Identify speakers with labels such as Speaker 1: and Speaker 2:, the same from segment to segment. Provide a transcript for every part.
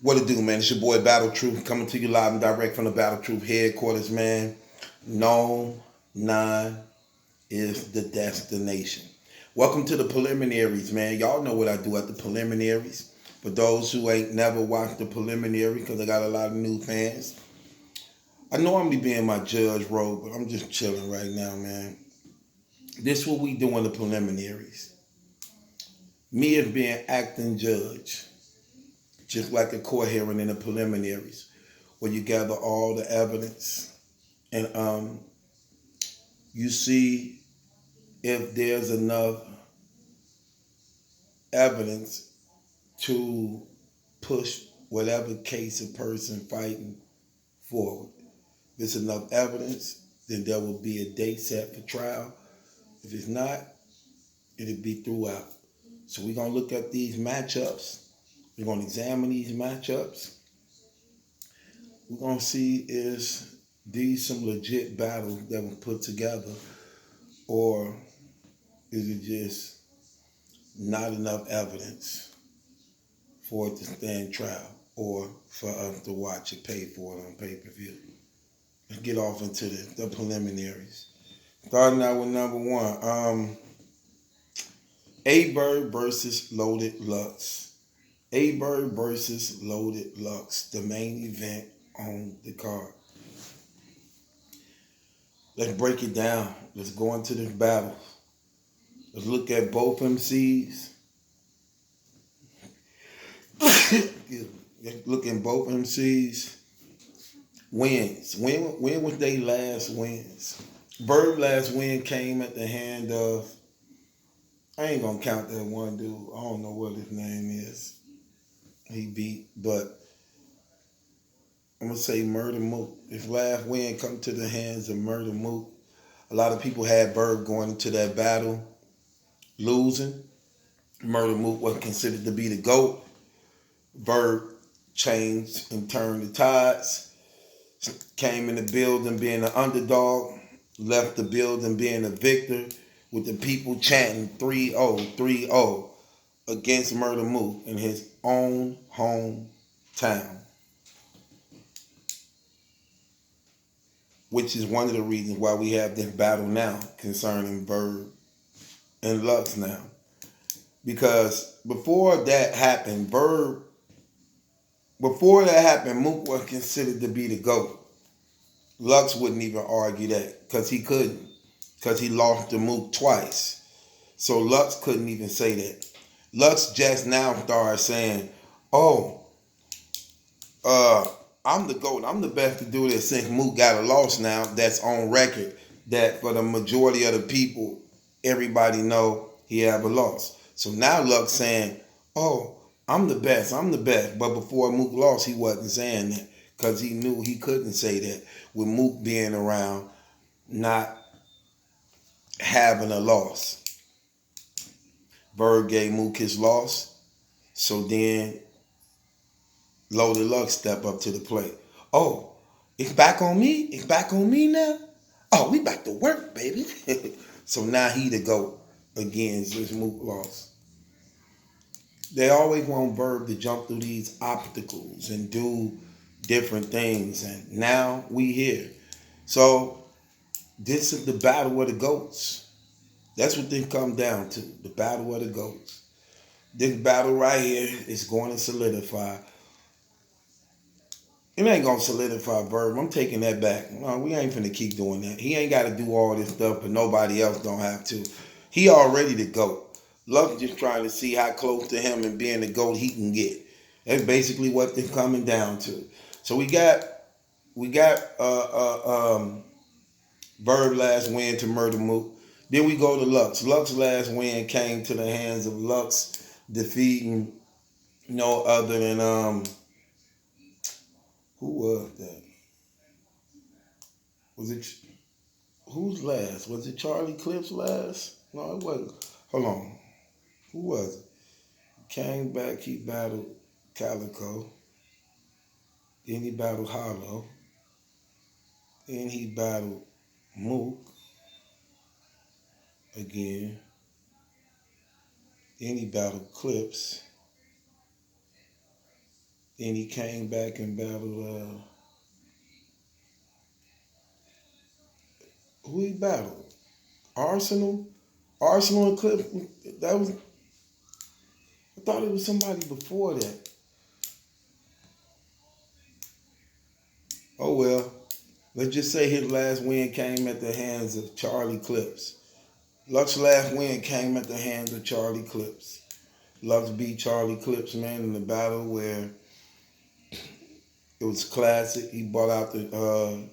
Speaker 1: What it do, man? It's your boy Battle Truth coming to you live and direct from the Battle Truth headquarters, man. No 9 is the destination. Welcome to the preliminaries, man. Y'all know what I do at the preliminaries. For those who ain't never watched the preliminary, because I got a lot of new fans, I normally be in my judge role, but I'm just chilling right now, man. This what we do in the preliminaries. Me as being acting judge, just like a court hearing in the preliminaries, where you gather all the evidence and you see if there's enough evidence to push whatever case a person fighting forward. If there's enough evidence, then there will be a date set for trial. If it's not, it'll be throughout. So we're gonna look at these matchups. We're gonna examine these matchups. We're gonna see is these some legit battles that were put together, or is it just not enough evidence for it to stand trial or for us to watch it, pay for it on pay-per-view? Let's get off into the preliminaries. Starting out with number one, A-Bird versus Loaded Lux. A-Bird versus Loaded Lux, the main event on the card. Let's break it down. Let's go into this battle. Let's look at both MCs. Let's look at both MCs. Wins. When was they last wins? Verb last win came at the hand of, I ain't gonna count that one dude. I don't know what his name is. He beat, but I'm gonna say Murder Mook. His last win come to the hands of Murder Mook. A lot of people had Verb going into that battle losing. Murder Mook was considered to be the GOAT. Verb changed and turned the tides. Came in the building being an underdog, left the building being a victor, with the people chanting 3-0, 3-0 against Murder Mook in his own hometown, which is one of the reasons why we have this battle now concerning Verb and Lux now. Because before that happened, Mook was considered to be the GOAT. Lux wouldn't even argue that because he couldn't, because he lost to Mook twice. So Lux couldn't even say that. Lux just now started saying, "Oh, I'm the GOAT. I'm the best to do this." Since Mook got a loss now, that's on record. That for the majority of the people, everybody know he have a loss. So now Lux saying, "Oh, I'm the best. I'm the best." But before Mook lost, he wasn't saying that because he knew he couldn't say that with Mook being around, not having a loss. Verb gave Mook his loss, so then Loaded Lux step up to the plate. "Oh, it's back on me? It's back on me now? Oh, we back to work, baby." So now he the GOAT again since Mook lost. They always want Verb to jump through these obstacles and do different things, and now we here. So this is the battle of the GOATs. That's what they come down to, the battle of the GOATs. This battle right here is going to solidify. It ain't going to solidify Verb. I'm taking that back. No, we ain't finna keep doing that. He ain't got to do all this stuff, but nobody else don't have to. He already the GOAT. Love just trying to see how close to him and being the GOAT he can get. That's basically what they're coming down to. So we got Verb last win to Murder Mook. Then we go to Lux. Lux last win came to the hands of Lux, defeating no other than who was that? Was it who's last? Was it Charlie Clips last? No, it wasn't. Hold on. Who was it? Came back, he battled Calico. Then he battled Hollow. Then he battled Mook again. Then he battled Clips. and he came back and battled. Who he battled? Arsenal. Arsenal and Cliff. That was. I thought it was somebody before that. Oh well. Let's just say his last win came at the hands of Charlie Clips. Luck's last win came at the hands of Charlie Clips. Lux beat Charlie Clips, man, in the battle where it was classic. He brought out the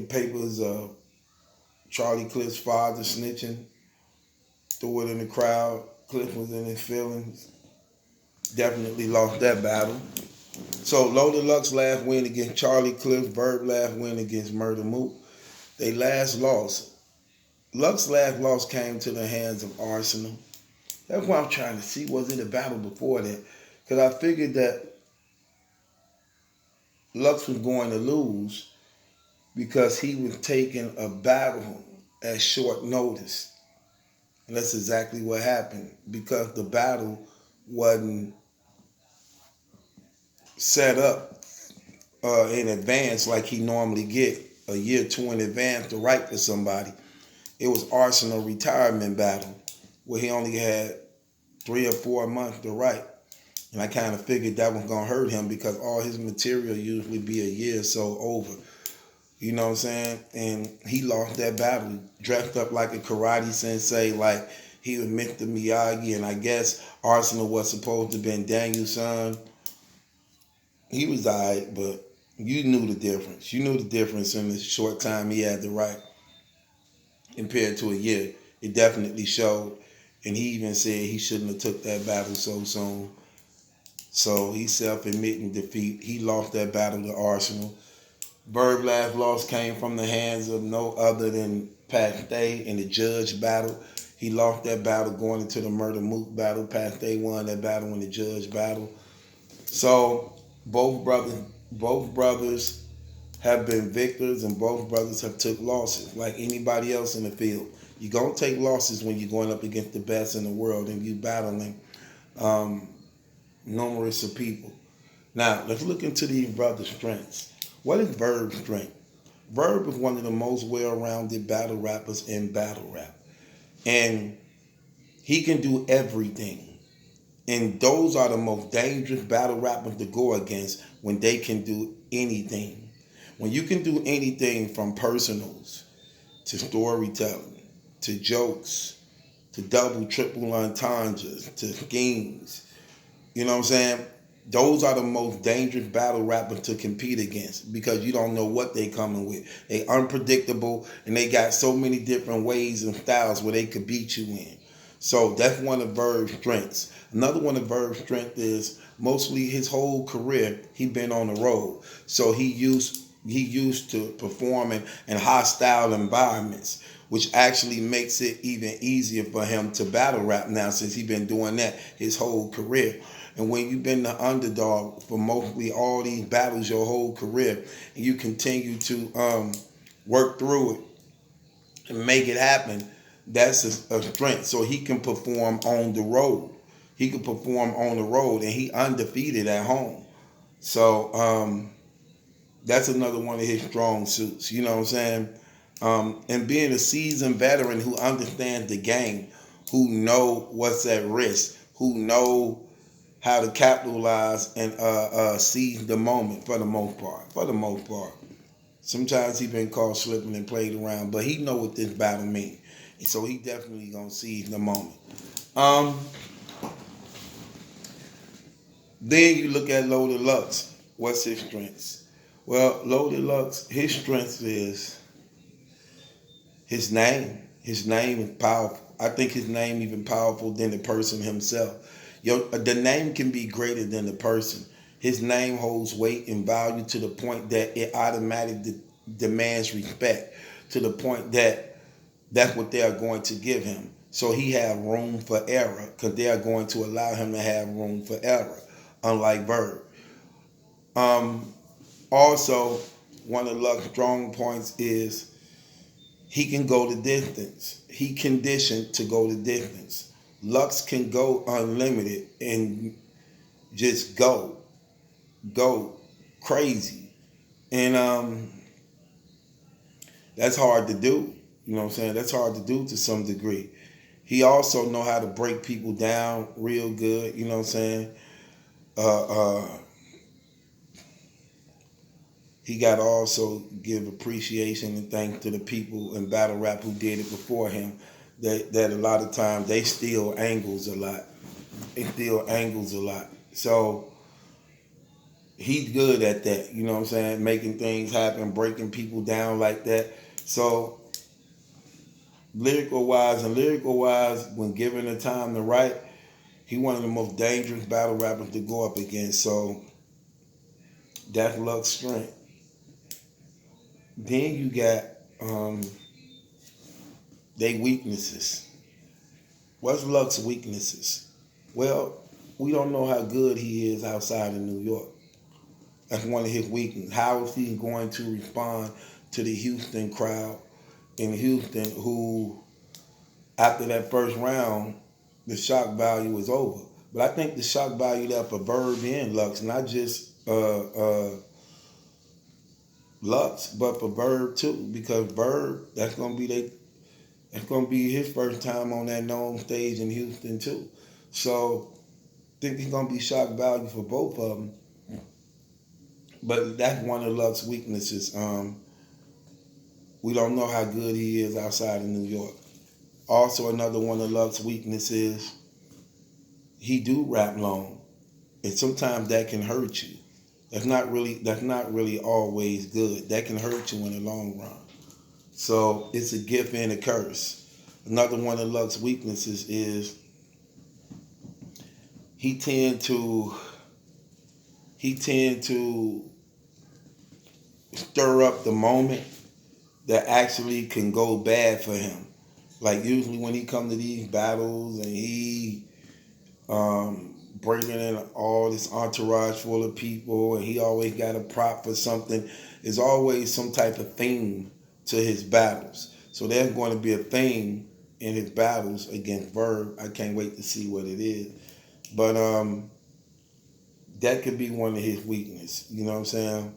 Speaker 1: papers of Charlie Clips' father snitching, threw it in the crowd. Cliff was in his feelings. Definitely lost that battle. So Loaded Luck's last win against Charlie Clips, Verb last win against Murder Mook. They last loss. Luck's last loss came to the hands of Arsenal. That's what I'm trying to see. Was it a battle before that? Because I figured that Lux was going to lose because he was taking a battle at short notice. And that's exactly what happened because the battle wasn't set up in advance like he normally get a year or two in advance to write for somebody. It was Arsenal retirement battle where he only had 3 or 4 months to write. And I kind of figured that was going to hurt him because all his material usually be a year or so over. You know what I'm saying? And he lost that battle. Dressed up like a karate sensei, like he was Mr. Miyagi. And I guess Arsenal was supposed to have been Daniel's son. He was all right, but you knew the difference. You knew the difference in the short time he had to write compared to a year. It definitely showed. And he even said he shouldn't have took that battle so soon. So he self-admitting defeat. He lost that battle to Arsenal. Verb last loss came from the hands of no other than Pat Stay in the judge battle. He lost that battle going into the Murder Mook battle. Pat Stay won that battle in the judge battle. So both brothers have been victors and both brothers have took losses like anybody else in the field. You're going to take losses when you're going up against the best in the world and you battling numerous of people. Now, let's look into these brothers' strengths. What is Verb's strength? Verb is one of the most well-rounded battle rappers in battle rap. And he can do everything. And those are the most dangerous battle rappers to go against when they can do anything. When you can do anything from personals to storytelling to jokes to double, triple entendres to schemes, you know what I'm saying? Those are the most dangerous battle rappers to compete against because you don't know what they coming with. They unpredictable and they got so many different ways and styles where they could beat you in. So that's one of Verb's strengths. Another one of Verb's strength is mostly his whole career he been on the road. So he used to performing in hostile environments, which actually makes it even easier for him to battle rap now since he's been doing that his whole career. And when you've been the underdog for mostly all these battles your whole career, and you continue to work through it and make it happen, that's a strength. So he can perform on the road. He can perform on the road, and he undefeated at home. So that's another one of his strong suits. You know what I'm saying? And being a seasoned veteran who understands the game, who know what's at risk, who know how to capitalize and seize the moment for the most part. For the most part. Sometimes he been caught slipping and played around, but he know what this battle means. So he definitely gonna seize the moment. Then you look at Loaded Lux. What's his strengths? Well, Loaded Lux, his strength is his name. His name is powerful. I think his name even powerful than the person himself. The name can be greater than the person. His name holds weight and value to the point that it automatically demands respect to the point that that's what they are going to give him. So he have room for error because they are going to allow him to have room for error, unlike Verb. Also, one of Luck's strong points is he can go the distance. He conditioned to go the distance. Lux can go unlimited and just go crazy. And that's hard to do. You know what I'm saying? That's hard to do to some degree. He also know how to break people down real good. You know what I'm saying? Uh, uh, he got to also give appreciation and thanks to the people in battle rap who did it before him. That a lot of times they steal angles a lot. They steal angles a lot. So he's good at that. You know what I'm saying? Making things happen, breaking people down like that. So lyrical wise, when given the time to write, he one of the most dangerous battle rappers to go up against. So that's Luck's strength. Then you got they weaknesses. What's Luck's weaknesses? Well, we don't know how good he is outside of New York. That's one of his weaknesses. How is he going to respond to the Houston crowd in Houston who, after that first round, the shock value was over. But I think the shock value there for Verb and Lux, not just Lux, but for Verb too, because Verb, that's gonna be his first time on that known stage in Houston too. So I think he's gonna be shock value for both of them. But that's one of Lux's weaknesses. We don't know how good he is outside of New York. Also, another one of Lux's weaknesses, he do rap long, and sometimes that can hurt you. That's not really always good. That can hurt you in the long run. So it's a gift and a curse. Another one of Lux's weaknesses is he tend to stir up the moment that actually can go bad for him. Like usually when he come to these battles and he bringing in all this entourage full of people, and he always got a prop for something. There's always some type of theme to his battles. So there's going to be a theme in his battles against Verb. I can't wait to see what it is. But that could be one of his weaknesses. You know what I'm saying?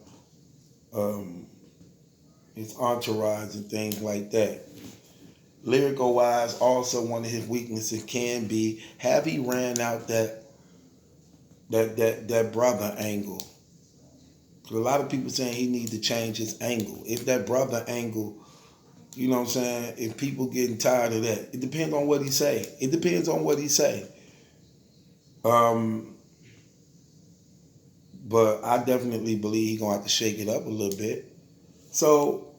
Speaker 1: His entourage and things like that. Lyrical wise, also one of his weaknesses can be, have he ran out that brother angle? Because a lot of people saying he needs to change his angle. If that brother angle, you know what I'm saying, if people getting tired of that, it depends on what he say. It depends on what he say. But I definitely believe he's gonna have to shake it up a little bit. So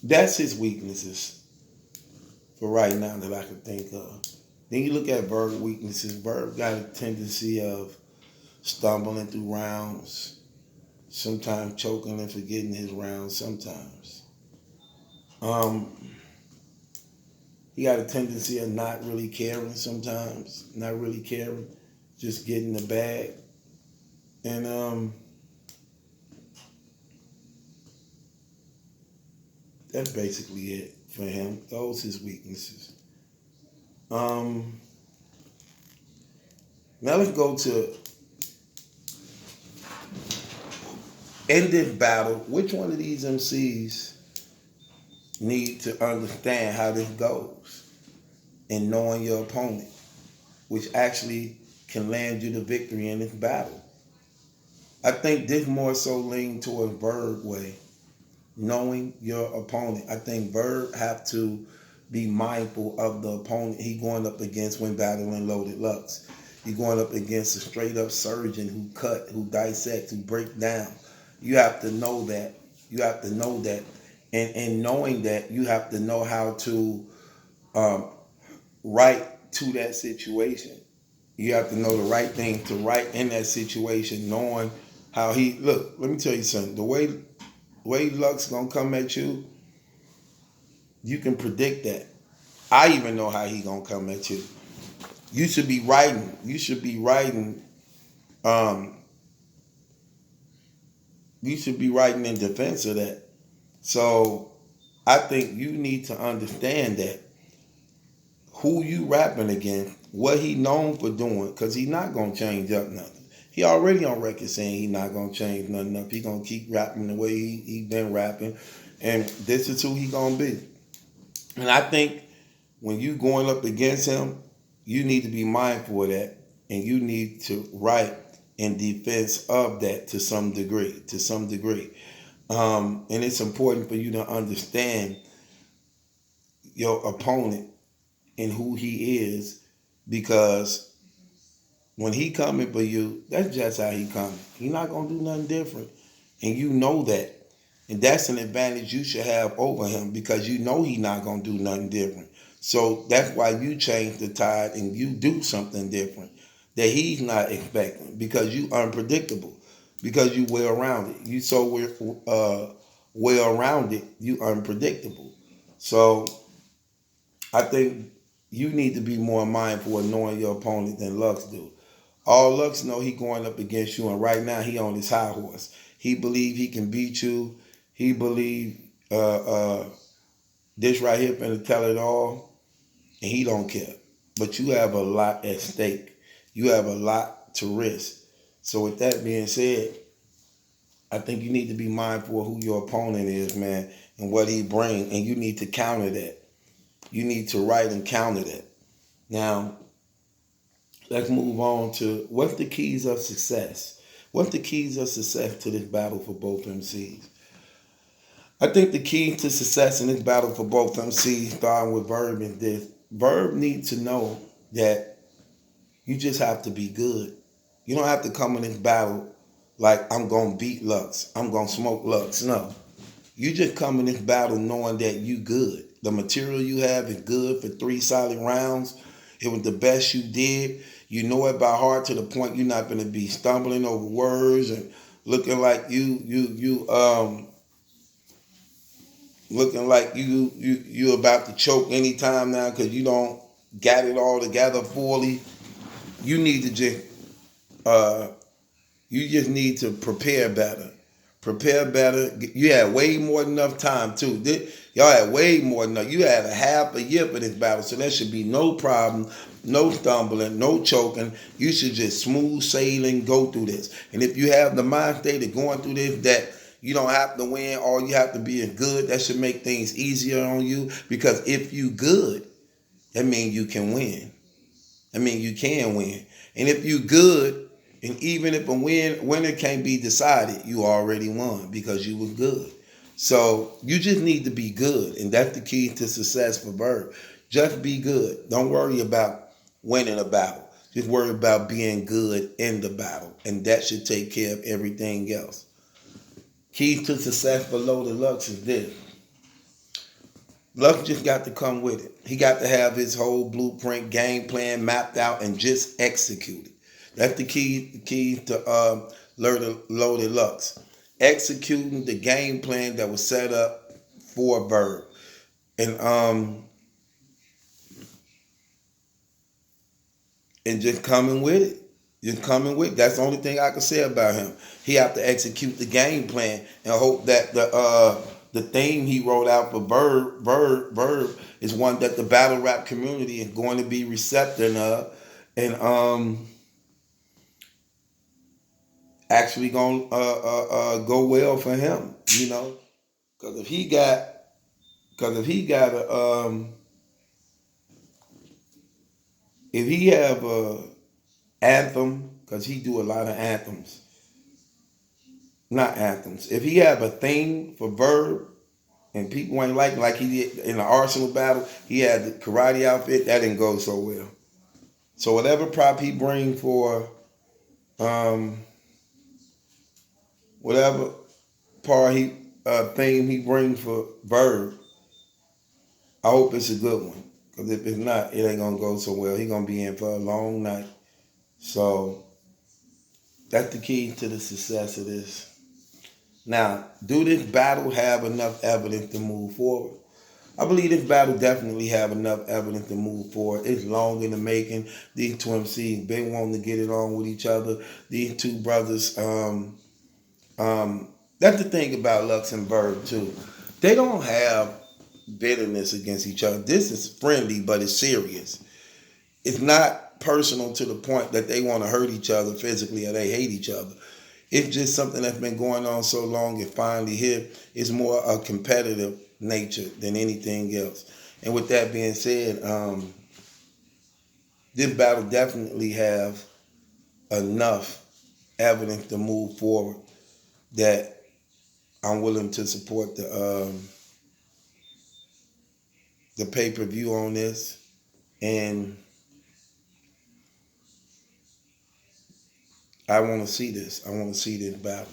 Speaker 1: that's his weaknesses for right now that I can think of. Then you look at Verb weaknesses. Verb got a tendency of stumbling through rounds, sometimes choking and forgetting his rounds sometimes. He got a tendency of not really caring sometimes, not really caring, just getting the bag. And that's basically it for him. Those his weaknesses. Now let's go to in this battle. Which one of these MCs need to understand how this goes and knowing your opponent, which actually can land you the victory in this battle? I think this more so lean towards Verb way. Knowing your opponent. I think Verb have to be mindful of the opponent he going up against when battling Loaded Lux. You're going up against a straight up surgeon who cut, who dissects, who break down. You have to know that. You have to know that. And knowing that, you have to know how to write to that situation. You have to know the right thing to write in that situation, knowing how he look. Let me tell you something. The way Lux gonna come at you, you can predict that. I even know how he gonna come at you. You should be writing. You should be writing. You should be writing in defense of that. So I think you need to understand that who you rapping against what he known for doing, because he not gonna change up nothing. He already on record saying he not gonna change nothing up. He gonna keep rapping the way he been rapping, and this is who he gonna be. And I think when you going up against him, you need to be mindful of that, and you need to write in defense of that to some degree. To some degree, and it's important for you to understand your opponent and who he is, because when he coming for you, that's just how he coming. He not gonna do nothing different, and you know that, and that's an advantage you should have over him because you know he not gonna do nothing different. So that's why you change the tide and you do something different that he's not expecting, because you unpredictable, because you well rounded. You so well rounded, you unpredictable. So I think you need to be more mindful of knowing your opponent than Lux do. All Lux know he going up against you, and right now he on his high horse. He believe he can beat you. He believe this right here finna tell it all, and he don't care. But you have a lot at stake. You have a lot to risk. So with that being said, I think you need to be mindful of who your opponent is, man, and what he bring, and you need to counter that. You need to write and counter that. Now, let's move on to what's the keys of success. What's the keys of success to this battle for both MCs? I think the key to success in this battle for both MCs, starting with Verb, is this. Verb needs to know that you just have to be good. You don't have to come in this battle like I'm going to beat Lux. I'm going to smoke Lux. No. You just come in this battle knowing that you good. The material you have is good for 3 solid rounds. It was the best you did. You know it by heart to the point you're not going to be stumbling over words and looking like you about to choke anytime now because you don't got it all together fully. You need to just you just need to prepare better. Prepare better. You had way more than enough time too. Y'all had way more than enough. You had a half a year for this battle, so there should be no problem, no stumbling, no choking. You should just smooth sailing go through this. And if you have the mind state of going through this, that you don't have to win, all you have to be is good. That should make things easier on you, because if you good, that means you can win. I mean, you can win. And if you good, and even if a winner can't be decided, you already won because you was good. So you just need to be good, and that's the key to success for Verb. Just be good. Don't worry about winning a battle. Just worry about being good in the battle, and that should take care of everything else. Keys to success for Loaded Lux is this. Lux just got to come with it. He got to have his whole blueprint, game plan mapped out and just execute it. That's the key to Loaded Lux. Executing the game plan that was set up for Verb. And just coming with it. Just coming with it. That's the only thing I can say about him. He have to execute the game plan and hope that the theme he wrote out for Verb is one that the battle rap community is going to be receptive of, and actually gonna go well for him. You know, because if he got if he have a anthem, because he do a lot of anthems, not anthems. If he have a theme for Verb, and people ain't like he did in the Arsenal battle, he had the karate outfit, that didn't go so well. So whatever prop he bring for, whatever theme he bring for Verb, I hope it's a good one. Because if it's not, it ain't gonna go so well. He gonna be in for a long night. So that's the key to the success of this. Now, do this battle have enough evidence to move forward? I believe this battle definitely have enough evidence to move forward. It's long in the making. These two MCs been wanting to get it on with each other. These two brothers, that's the thing about Lux and Verb too. They don't have bitterness against each other. This is friendly, but it's serious. It's not personal to the point that they want to hurt each other physically or they hate each other. It's just something that's been going on so long, it finally hit. It's more a competitive nature than anything else. And with that being said, this battle definitely have enough evidence to move forward that I'm willing to support the pay-per-view on this. And I want to see this. I want to see this battle.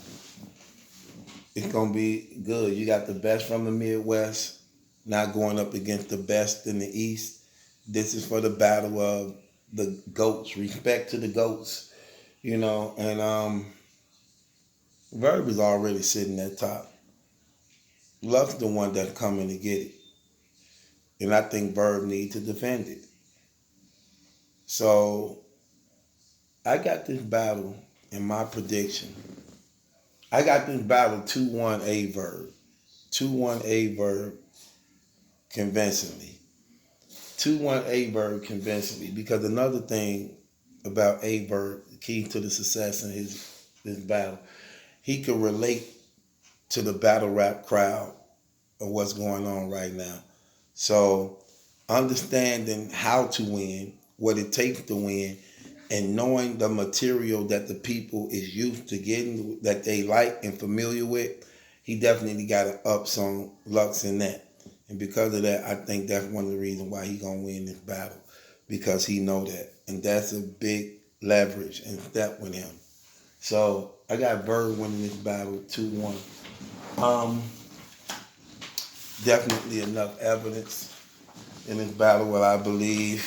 Speaker 1: It's going to be good. You got the best from the Midwest not going up against the best in the East. This is for the battle of the GOATs. Respect to the GOATs, you know. And Verb is already sitting at top. Luck's the one that's coming to get it. And I think Verb needs to defend it. So I got this battle in my prediction. I got this battle 2-1 A Verb. 2-1 A Verb convincingly. 2-1 A Verb convincingly. Because another thing about A Verb, the key to the success in this battle, he could relate to the battle rap crowd of what's going on right now. So understanding how to win, what it takes to win, and knowing the material that the people is used to getting, that they like and familiar with, he definitely got an ups on Lux in that. And because of that, I think that's one of the reasons why he's going to win this battle, because he know that. And that's a big leverage and step with him. So I got Verb winning this battle 2-1. Definitely enough evidence in this battle I believe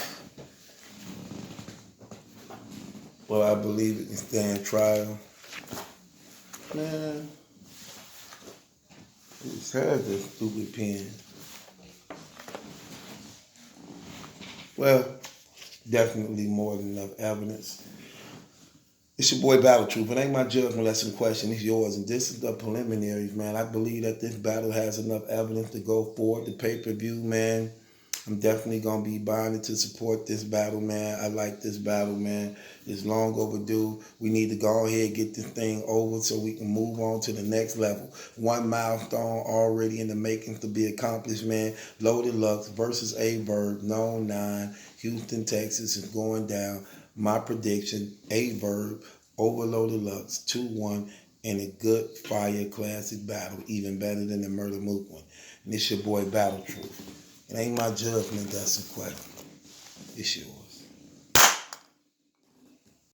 Speaker 1: it can stand trial. Man, I just had this stupid pen. Well, definitely more than enough evidence. It's your boy Battle Truth. It ain't my judgment lesson question. It's yours. And this is the preliminaries, man. I believe that this battle has enough evidence to go forward. The pay-per-view, man. I'm definitely going to be buying it to support this battle, man. I like this battle, man. It's long overdue. We need to go ahead and get this thing over so we can move on to the next level. One milestone already in the making to be accomplished, man. Loaded Lux versus A Verb, No. 9, Houston, Texas is going down. My prediction, A Verb over Loaded Lux, 2-1, in a good fire classic battle, even better than the Murder Mook one. And it's your boy Battle Truth. It ain't my judgment that's a question. It's yours.